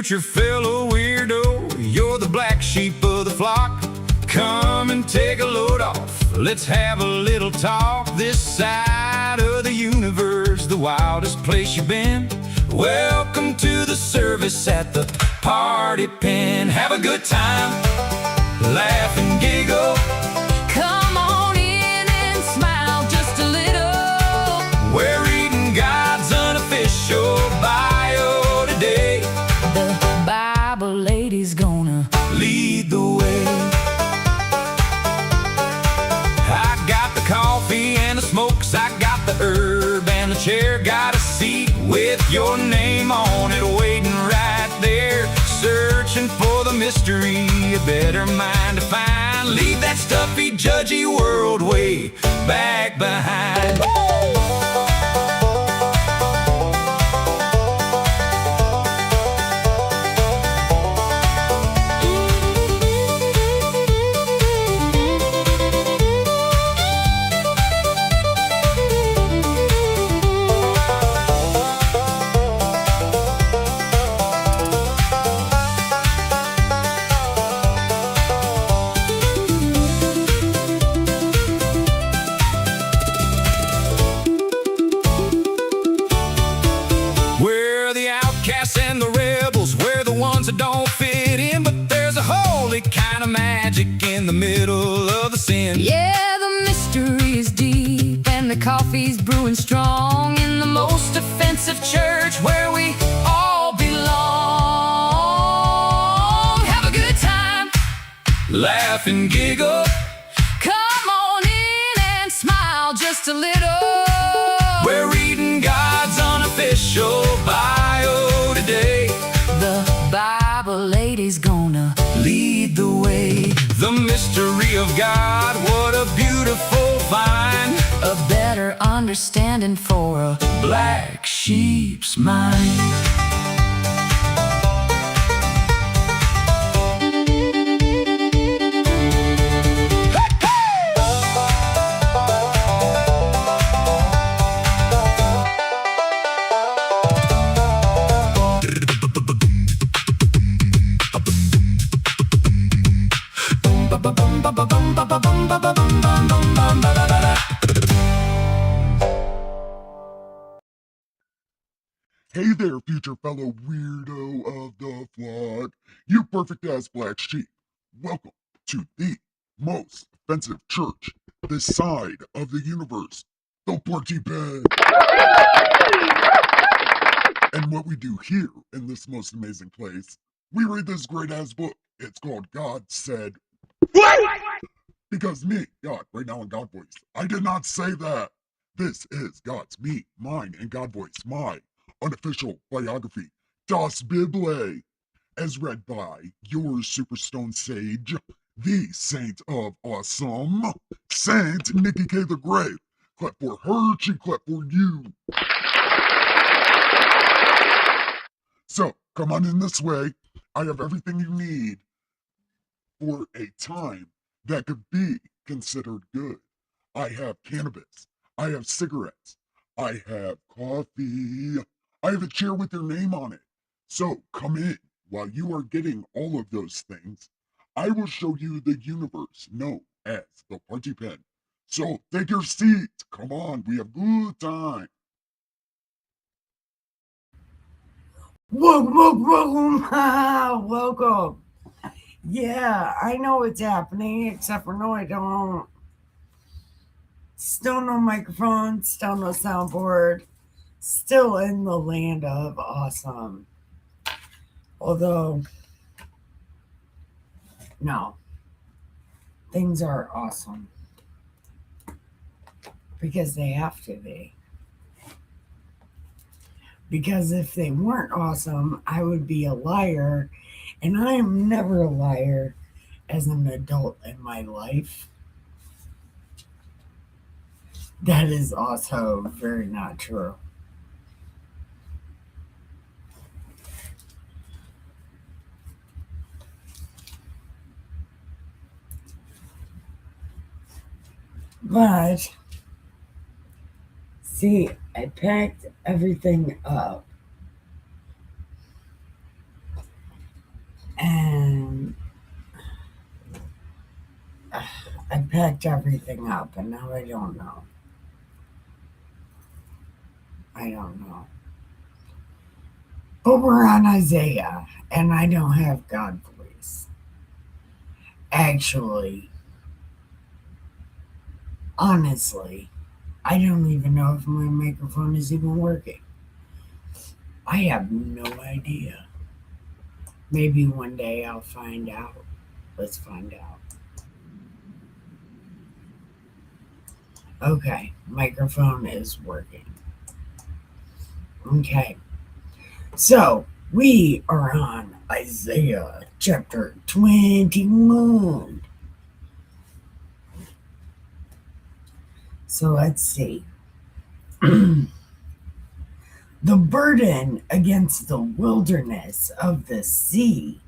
preacher fellow weirdo, you're the black sheep of the flock. Come and take a load off, let's have a little talk. This side of the universe, the wildest place you've been. Welcome to the service at the Party Pen. Have a good time, laugh and giggle. Come on in and smile just a little. We're reading God's unofficial bio today. The Bible lady's gonna lead the way. I got the coffee and the smokes, I got the herb and the chair. Got a seat with your name on it waiting right there. Searching for the mystery, a better mind to find. Leave that stuffy, judgy world way back behind. And the rebels, we're the ones that don't fit in. But there's a holy kind of magic in the middle of the sin. Yeah, the mystery is deep and the coffee's brewing strong in the most offensive church where we all belong. Have a good time, laugh and giggle. Come on in and smile just a little. We're reading God's unofficial bio today. The Bible lady's gonna lead the way. The mystery of God, what a beautiful find. A better understanding for a black sheep's mind. Hey there, future fellow weirdo of the flock. You perfect-ass black sheep. Welcome to the most offensive church this side of the universe, the Party Pen. And what we do here in this most amazing place, we read this great-ass book. It's called God Said What? Because me, God, right now in God voice, I did not say that. This is God's me, mine, and God voice, my unofficial biography, Das Bible, as read by your Superstone Sage, the Saint of Awesome, Saint Nikki K. the Great. Clap for her, she clap for you. So, come on in this way. I have everything you need for a time that could be considered good. I have cannabis. I have cigarettes. I have coffee. I have a chair with your name on it. So come in. While you are getting all of those things, I will show you the universe known as the Party Pen. So take your seat. Come on, we have good time. Welcome. Yeah, I know what's happening, except for no, I don't. Still no microphone, still no soundboard, still in the land of awesome. Although, no, things are awesome because they have to be. Because if they weren't awesome, I would be a liar, and I am never a liar as an adult in my life. That is also very not true. But, see, I packed everything up. I packed everything up and now I don't know. I don't know. But we're on Isaiah and I don't have God voice. Actually, honestly, I don't even know if my microphone is even working. I have no idea. Maybe one day I'll find out. Let's find out. Okay, microphone is working. Okay, so we are on Isaiah chapter 21. So let's see. The burden against the wilderness of the sea.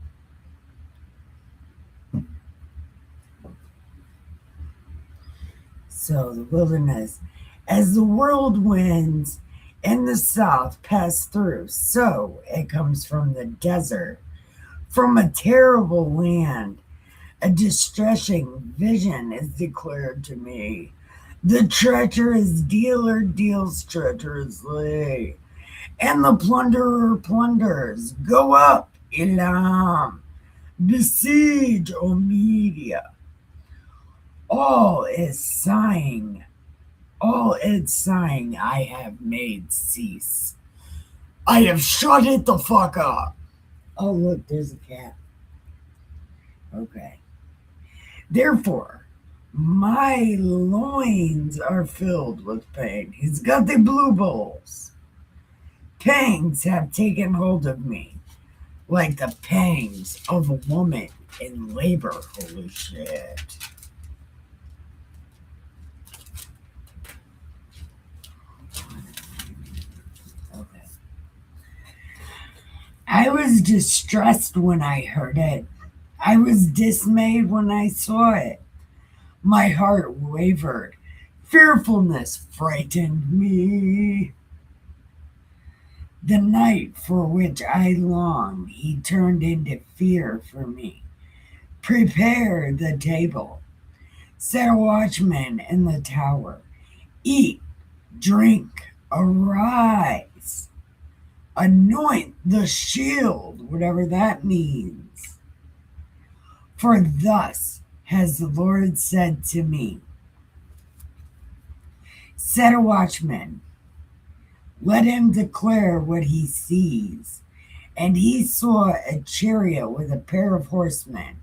So the wilderness, as the whirlwinds in the south pass through, so it comes from the desert, from a terrible land. A distressing vision is declared to me. The treacherous dealer deals treacherously, and the plunderer plunders. Go up, Elam, besiege, O Media. All its sighing, I have made cease. I have shut it the fuck up. Oh, look, there's a cat. Okay. Therefore, my loins are filled with pain. He's got the blue bowls. Pangs have taken hold of me, like the pangs of a woman in labor. Holy shit. Okay. I was distressed when I heard it. I was dismayed when I saw it. My heart wavered. Fearfulness frightened me. The night for which I long, he turned into fear for me. Prepare the table. Set a watchman in the tower. Eat, drink, arise. Anoint the shield, whatever that means. For thus has the Lord said to me, set a watchman. Let him declare what he sees. And he saw a chariot with a pair of horsemen,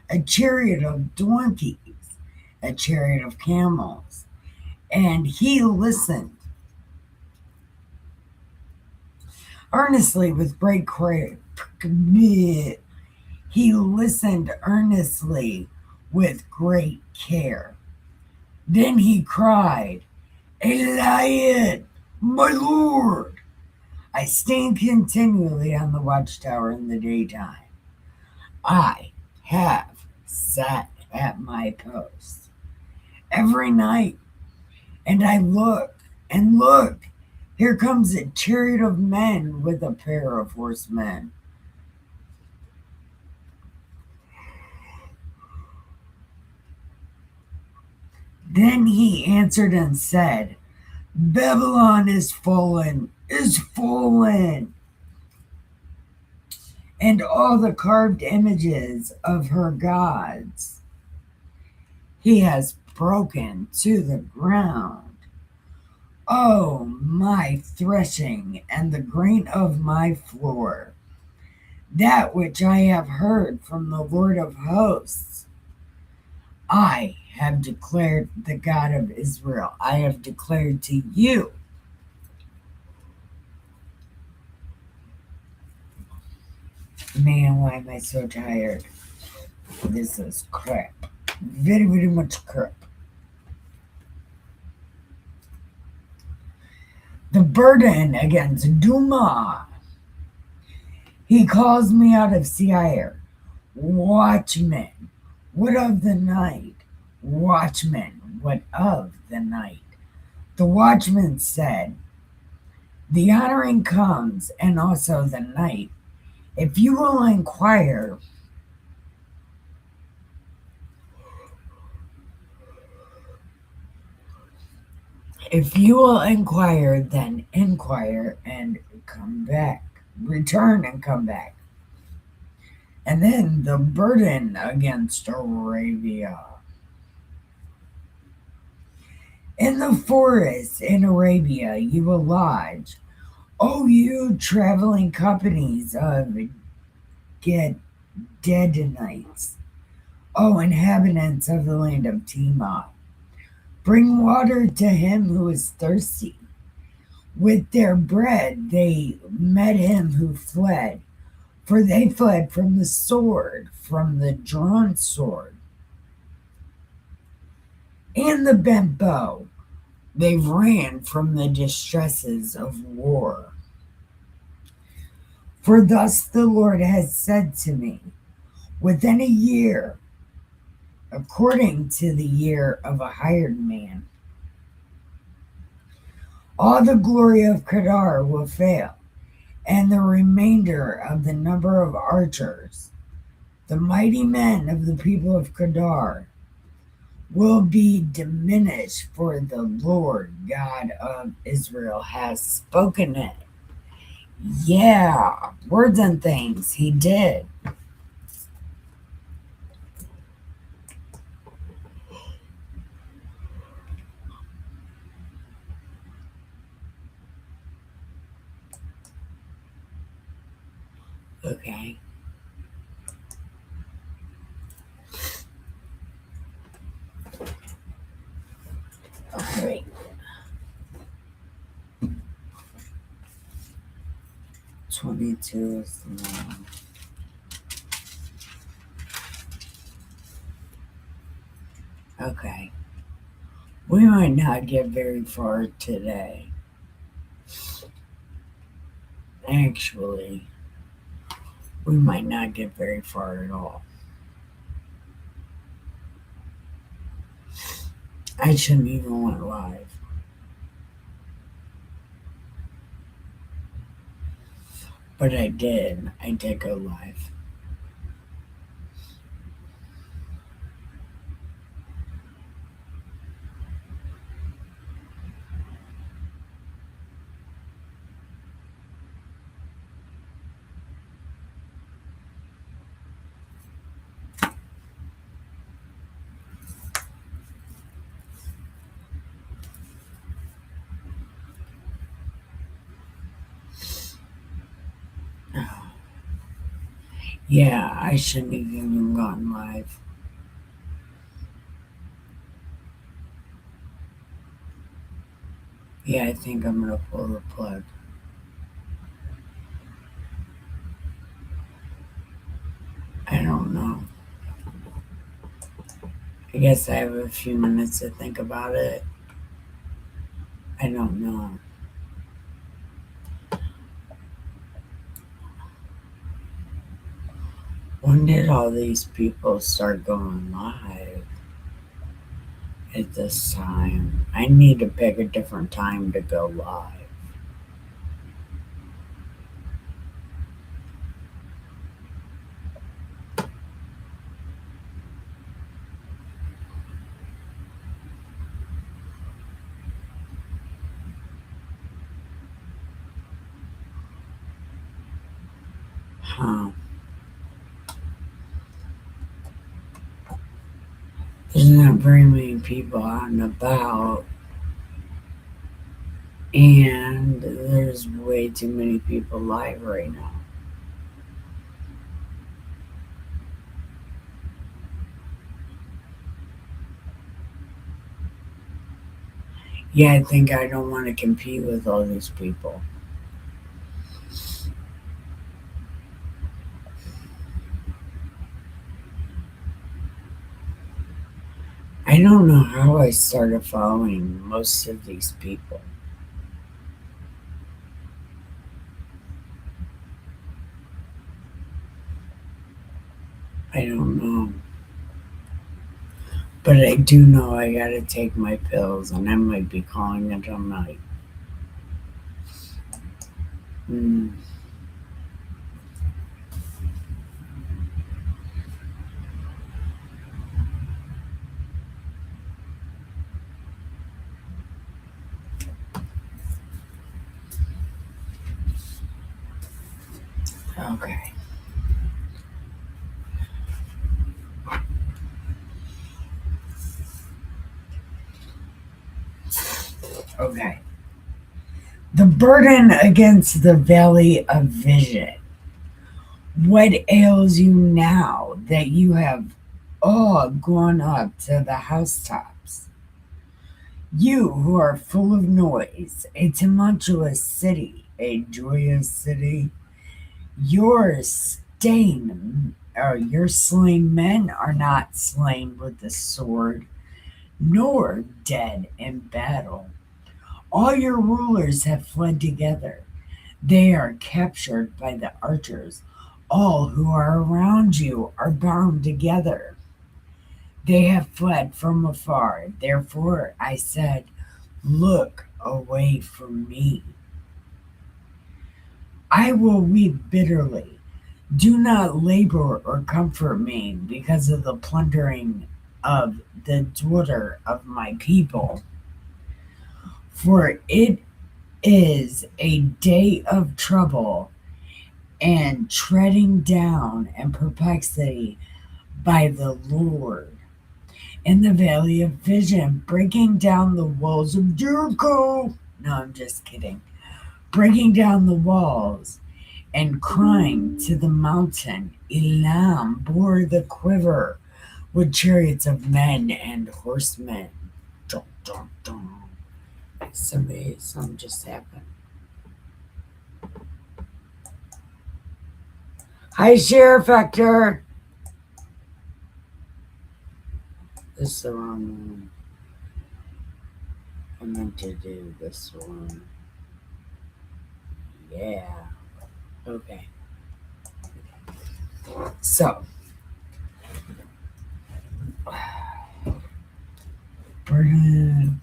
a chariot of donkeys, a chariot of camels. And he listened earnestly with great care. He listened earnestly with great care. Then he cried, Eliad, my Lord! I stand continually on the watchtower in the daytime. I have sat at my post every night, and I look, and look, here comes a chariot of men with a pair of horsemen. Then he answered and said, Babylon is fallen, and all the carved images of her gods he has broken to the ground. Oh, my threshing and the grain of my floor, that which I have heard from the Lord of hosts. I have declared the God of Israel. I have declared to you. Man, why am I so tired? This is crap. Very, very much crap. The burden against Duma. He calls me out of Seir. Watchmen, what of the night? Watchmen, what of the night? The watchman said, the honoring comes, and also the night. If you will inquire, If you will inquire, then inquire and come back. Return and come back. And then the burden against Arabia. In the forest in Arabia you will lodge, O you traveling companies of Gedenites, O inhabitants of the land of Tema. Bring water to him who is thirsty. With their bread they met him who fled, for they fled from the sword, from the drawn sword, and the bent bow. They ran from the distresses of war. For thus the Lord has said to me, within a year, according to the year of a hired man, all the glory of Kedar will fail, and the remainder of the number of archers, the mighty men of the people of Kedar, will be diminished, for the Lord God of Israel has spoken it. Yeah, words and things, he did. Okay. Okay. "22 is the one." Okay. We might not get very far today. Actually, we might not get very far at all. I shouldn't even went live. But I did. I did go live. Yeah, I shouldn't have even gone live. Yeah, I think I'm gonna pull the plug. I don't know. I guess I have a few minutes to think about it. I don't know. When did all these people start going live at this time? I need to pick a different time to go live. Huh. There's not very many people out and about, and there's way too many people live right now. Yeah, I think I don't want to compete with all these people. I don't know how I started following most of these people. I don't know. But I do know I gotta take my pills, and I might be calling it a night. Okay. Okay. The burden against the valley of vision. What ails you now that you have all gone up to the housetops? You who are full of noise, a tumultuous city, a joyous city, your your slain men are not slain with the sword, nor dead in battle. All your rulers have fled together. They are captured by the archers. All who are around you are bound together. They have fled from afar. Therefore I said, look away from me. I will weep bitterly. Do not labor or comfort me because of the plundering of the daughter of my people. For it is a day of trouble and treading down and perplexity by the Lord. In the valley of vision, breaking down the walls of Jericho. No, I'm just kidding. Breaking down the walls and crying to the mountain. Elam bore the quiver with chariots of men and horsemen. Dun, dun, dun. Something just happened. Hi, Sheriff Hector. This is the wrong one. I meant to do this one. Yeah. Okay. So, Burden,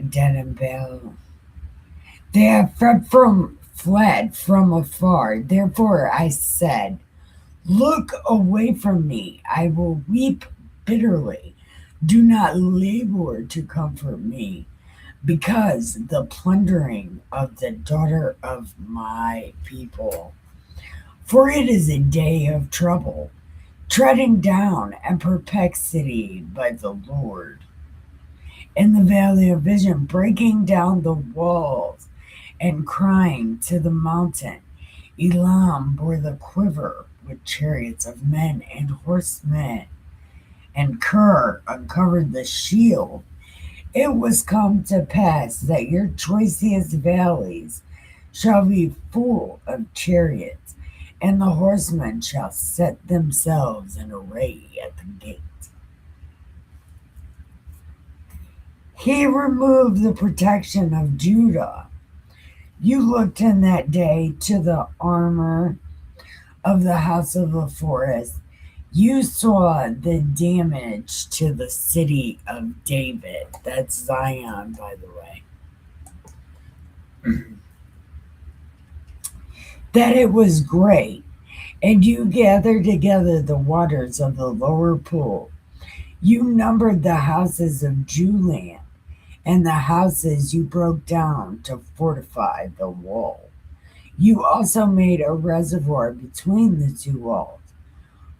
dead and bell. They have fled from afar. Therefore I said, look away from me. I will weep bitterly. Do not labor to comfort me, because the plundering of the daughter of my people. For it is a day of trouble, treading down and perplexity by the Lord. In the valley of vision, breaking down the walls and crying to the mountain. Elam bore the quiver with chariots of men and horsemen, and Ker uncovered the shield. It was come to pass that your choicest valleys shall be full of chariots, and the horsemen shall set themselves in array at the gate. He removed the protection of Judah. You looked in that day to the armor of the house of the forest. You saw the damage to the city of David. That's Zion, by the way. That it was great, and you gathered together the waters of the lower pool. You numbered the houses of Julian, and the houses you broke down to fortify the wall. You also made a reservoir between the two walls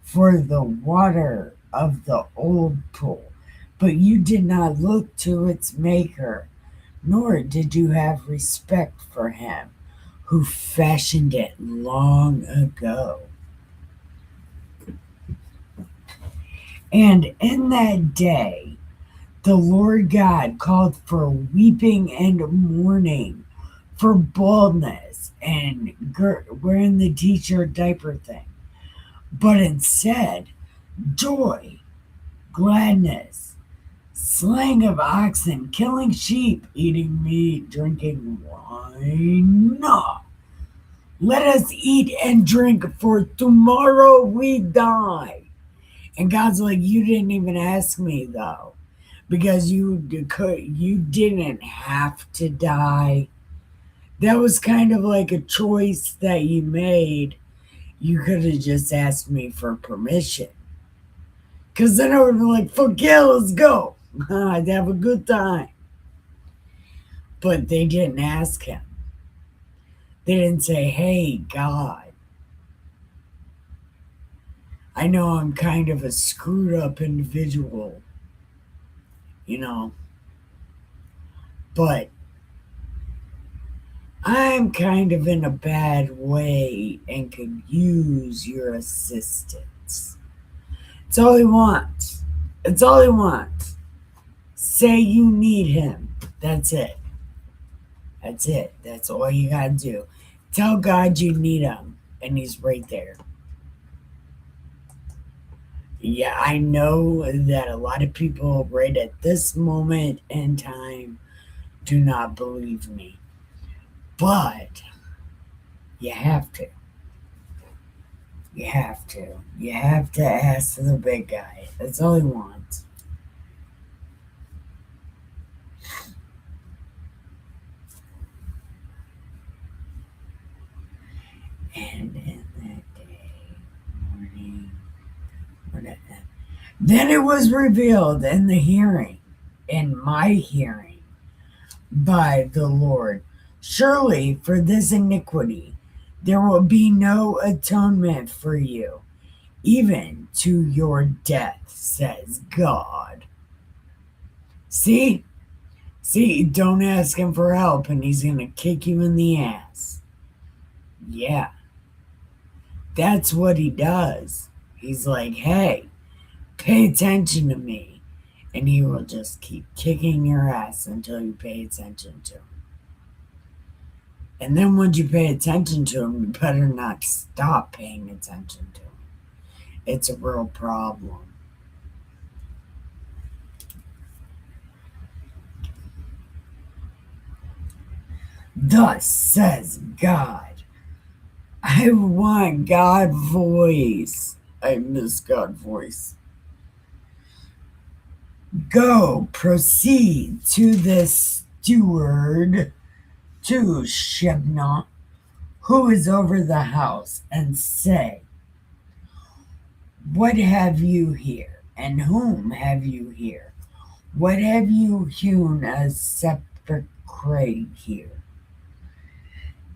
for the water of the old pool, but you did not look to its maker, nor did you have respect for him who fashioned it long ago. And in that day, the Lord God called for weeping and mourning, for baldness and wearing the t-shirt diaper thing, but instead, joy, gladness, slaying of oxen, killing sheep, eating meat, drinking wine. No. Let us eat and drink, for tomorrow we die. And God's like, you didn't even ask me though, because you didn't have to die. That was kind of like a choice that you made. You could have just asked me for permission. Because then I would have been like, fuck yeah, let's go. I'd have a good time. But they didn't ask him. They didn't say, hey, God, I know I'm kind of a screwed up individual, you know, but I'm kind of in a bad way and could use your assistance. It's all he wants. It's all he wants. Say you need him. That's it. That's it. That's all you gotta do. Tell God you need him, and he's right there. Yeah, I know that a lot of people right at this moment in time do not believe me. But you have to. You have to. You have to ask the big guy. That's all he wants. And in that day, morning, whatever. Then it was revealed in the hearing, in my hearing, by the Lord. Surely for this iniquity there will be no atonement for you, even to your death, says God. See? See, don't ask him for help and he's going to kick you in the ass. Yeah. That's what he does. He's like, hey, pay attention to me. And he will just keep kicking your ass until you pay attention to him. And then once you pay attention to him, you better not stop paying attention to him. It's a real problem. Thus says God. I want God voice. I miss God voice. Go, proceed to the steward, to Shebna, who is over the house, and say, what have you here, and whom have you here? What have you hewn a sepulchre here?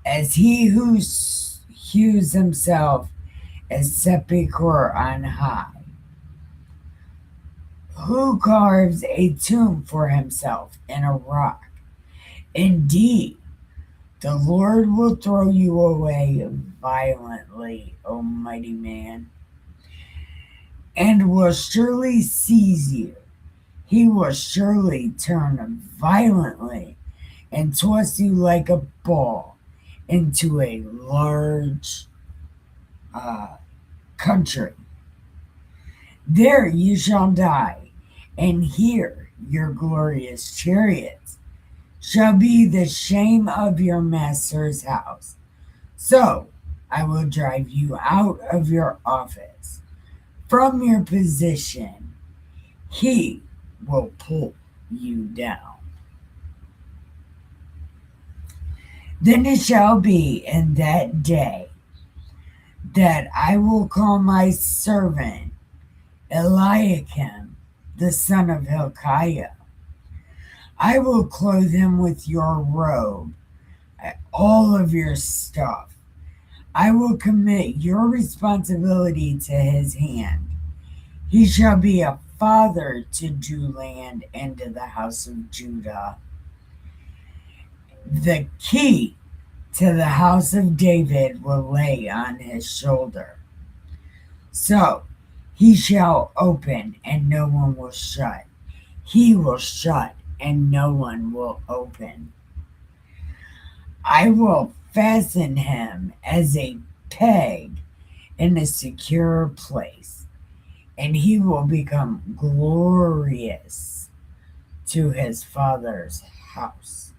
As he who hews himself a sepulchre on high, who carves a tomb for himself in a rock. Indeed, the Lord will throw you away violently, O mighty man, and will surely seize you. He will surely turn violently and toss you like a ball into a large country. There you shall die, and here your glorious chariots shall be the shame of your master's house. So I will drive you out of your office. From your position, he will pull you down. Then it shall be in that day that I will call my servant Eliakim, the son of Hilkiah. I will clothe him with your robe, all of your stuff. I will commit your responsibility to his hand. He shall be a father to do land and to the house of Judah. The key to the house of David will lay on his shoulder. So he shall open and no one will shut. He will shut and no one will open. I will fasten him as a peg in a secure place, and he will become glorious to his father's house.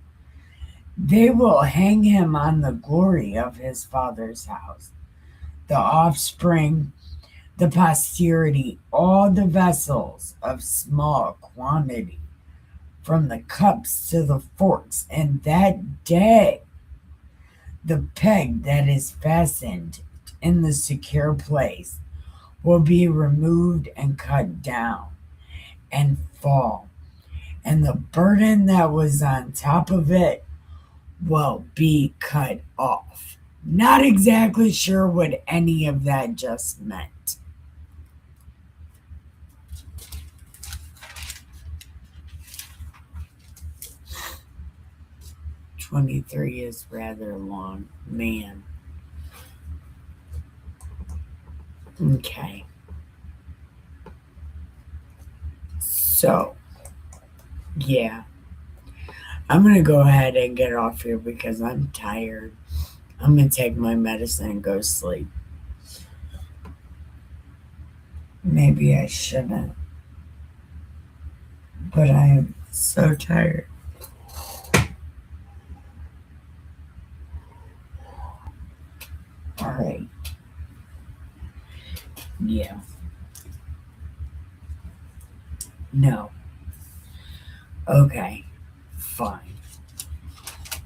They will hang him on the glory of his father's house, the offspring, the posterity, all the vessels of small quantity, from the cups to the forks. And that day, the peg that is fastened in the secure place will be removed and cut down and fall. And the burden that was on top of it will be cut off. Not exactly sure what any of that just meant. 23 is rather long. Man. Okay. So, yeah. I'm going to go ahead and get off here because I'm tired. I'm going to take my medicine and go sleep. Maybe I shouldn't. But I am so tired. All right. Yeah. No. Okay. Fine.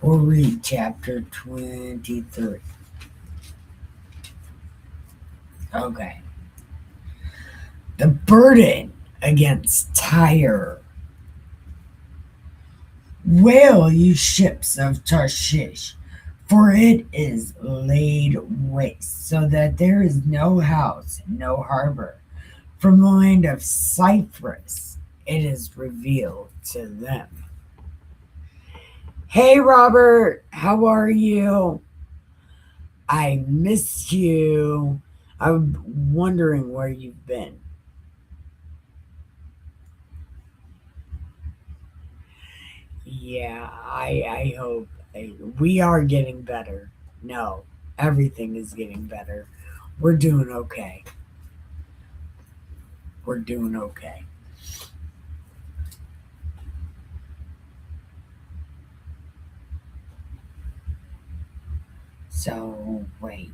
We'll read chapter 23. Okay. The burden against Tyre. Wail, you ships of Tarshish, for it is laid waste, so that there is no house, no harbor. From the land of Cyprus, it is revealed to them. Hey, Robert, how are you? I missed you. I'm wondering where you've been. Yeah, I hope we are getting better. No, everything is getting better. We're doing okay. We're doing okay. So, wait.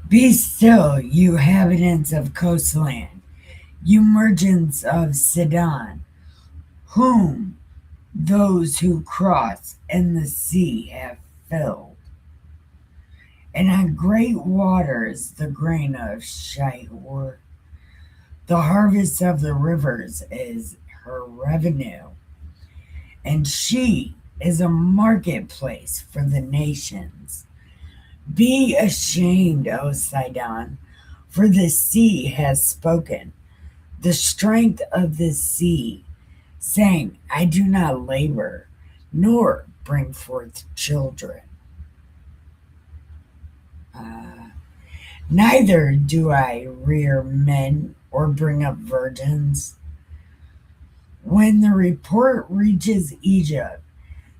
Be still, you inhabitants of coastland, you merchants of Sidon, whom those who cross in the sea have filled. And on great waters the grain of Shihor, the harvest of the rivers is her revenue, and she is a marketplace for the nations. Be ashamed, O Sidon, for the sea has spoken, the strength of the sea, saying, I do not labor, nor bring forth children. Neither do I rear men or bring up virgins. When the report reaches Egypt,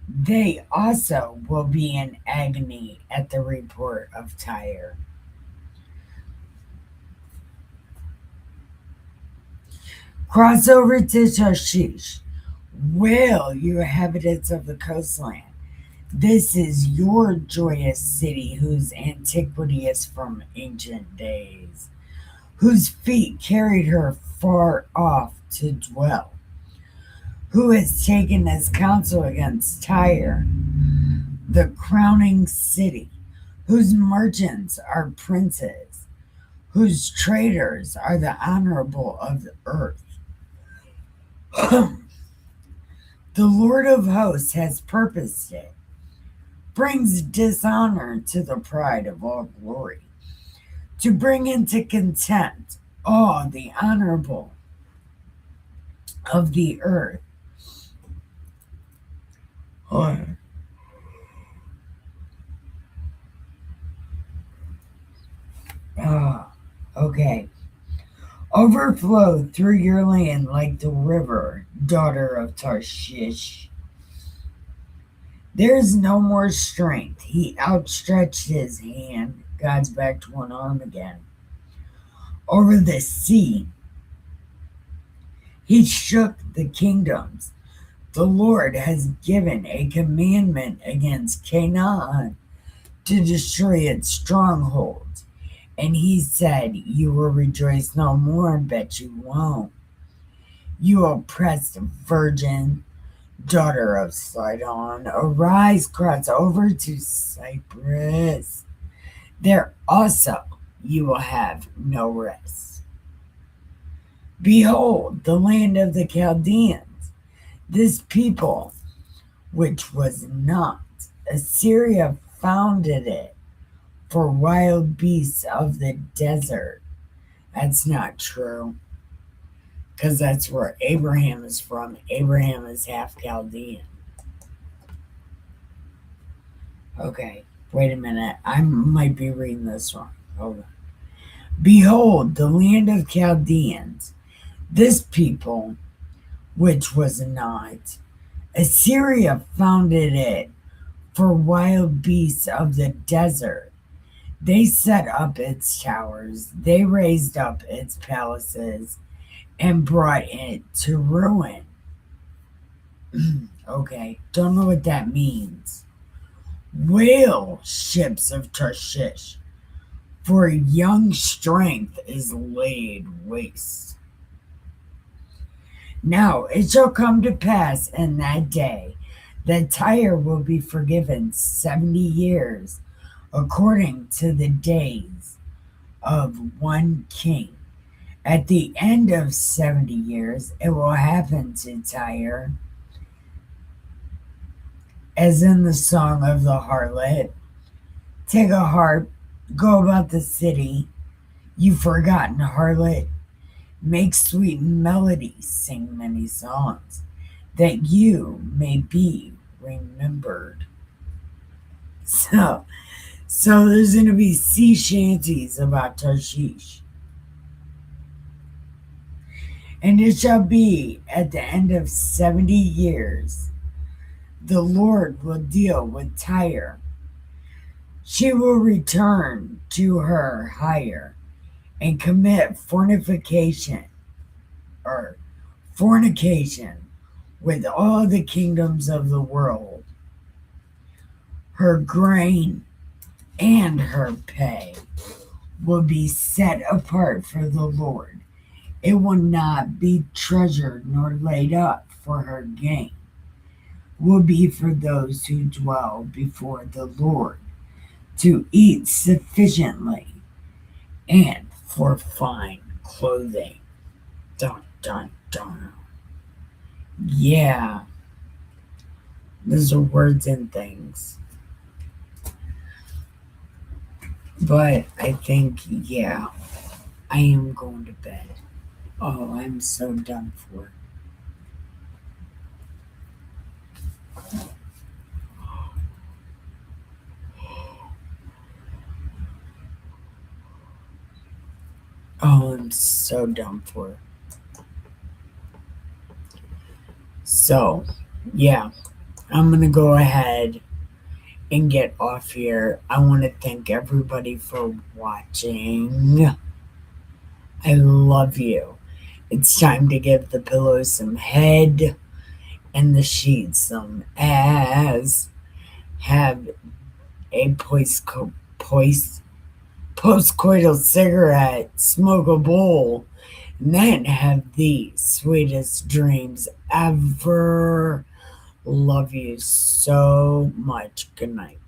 they also will be in agony at the report of Tyre. Cross over to Tarshish. Wail, you inhabitants of the coastland. This is your joyous city, whose antiquity is from ancient days, whose feet carried her far off to dwell, who has taken his counsel against Tyre, the crowning city, whose merchants are princes, whose traders are the honorable of the earth. The Lord of hosts has purposed it, brings dishonor to the pride of all glory, to bring into contempt all the honorable of the earth. Okay. Overflow through your land like the river, daughter of Tarshish. There is no more strength. He outstretched his hand. God's back to one arm again. Over the sea, he shook the kingdoms. The Lord has given a commandment against Canaan to destroy its strongholds. And he said, you will rejoice no more, bet you won't. You oppressed virgin, daughter of Sidon, arise, cross over to Cyprus. There also you will have no rest. Behold, the land of the Chaldeans, this people which was not. Assyria founded it for wild beasts of the desert. That's not true, because that's where Abraham is from. Abraham is half Chaldean. Okay, wait a minute. I might be reading this wrong. Hold on. Behold, the land of Chaldeans, this people, which was not. Assyria founded it for wild beasts of the desert. They set up its towers, they raised up its palaces, and brought it to ruin. Okay, don't know what that means. Whale ships of Tarshish, for young strength is laid waste. Now it shall come to pass in that day that Tyre will be forgiven 70 years, according to the days of one king. At the end of 70 years, it will happen to Tyre, as in the song of the harlot. Take a harp, go about the city, you forgotten harlot. Make sweet melodies, sing many songs, that you may be remembered. So there's going to be sea shanties about Tarshish. And it shall be at the end of 70 years, the Lord will deal with Tyre. She will return to her hire and commit fornication with all the kingdoms of the world. Her grain and her pay will be set apart for the Lord. It will not be treasured nor laid up for her gain. Will be for those who dwell before the Lord, to eat sufficiently and for fine clothing. Dun, dun, dun. Yeah. Those are words and things. But I think, yeah, I am going to bed. Oh, I'm so done for. Oh, I'm so done for. So, yeah, I'm going to go ahead and get off here. I want to thank everybody for watching. I love you. It's time to give the pillow some head and the sheets some ass. Have a post-coital cigarette, smoke a bowl, and then have the sweetest dreams ever. Love you so much. Good night.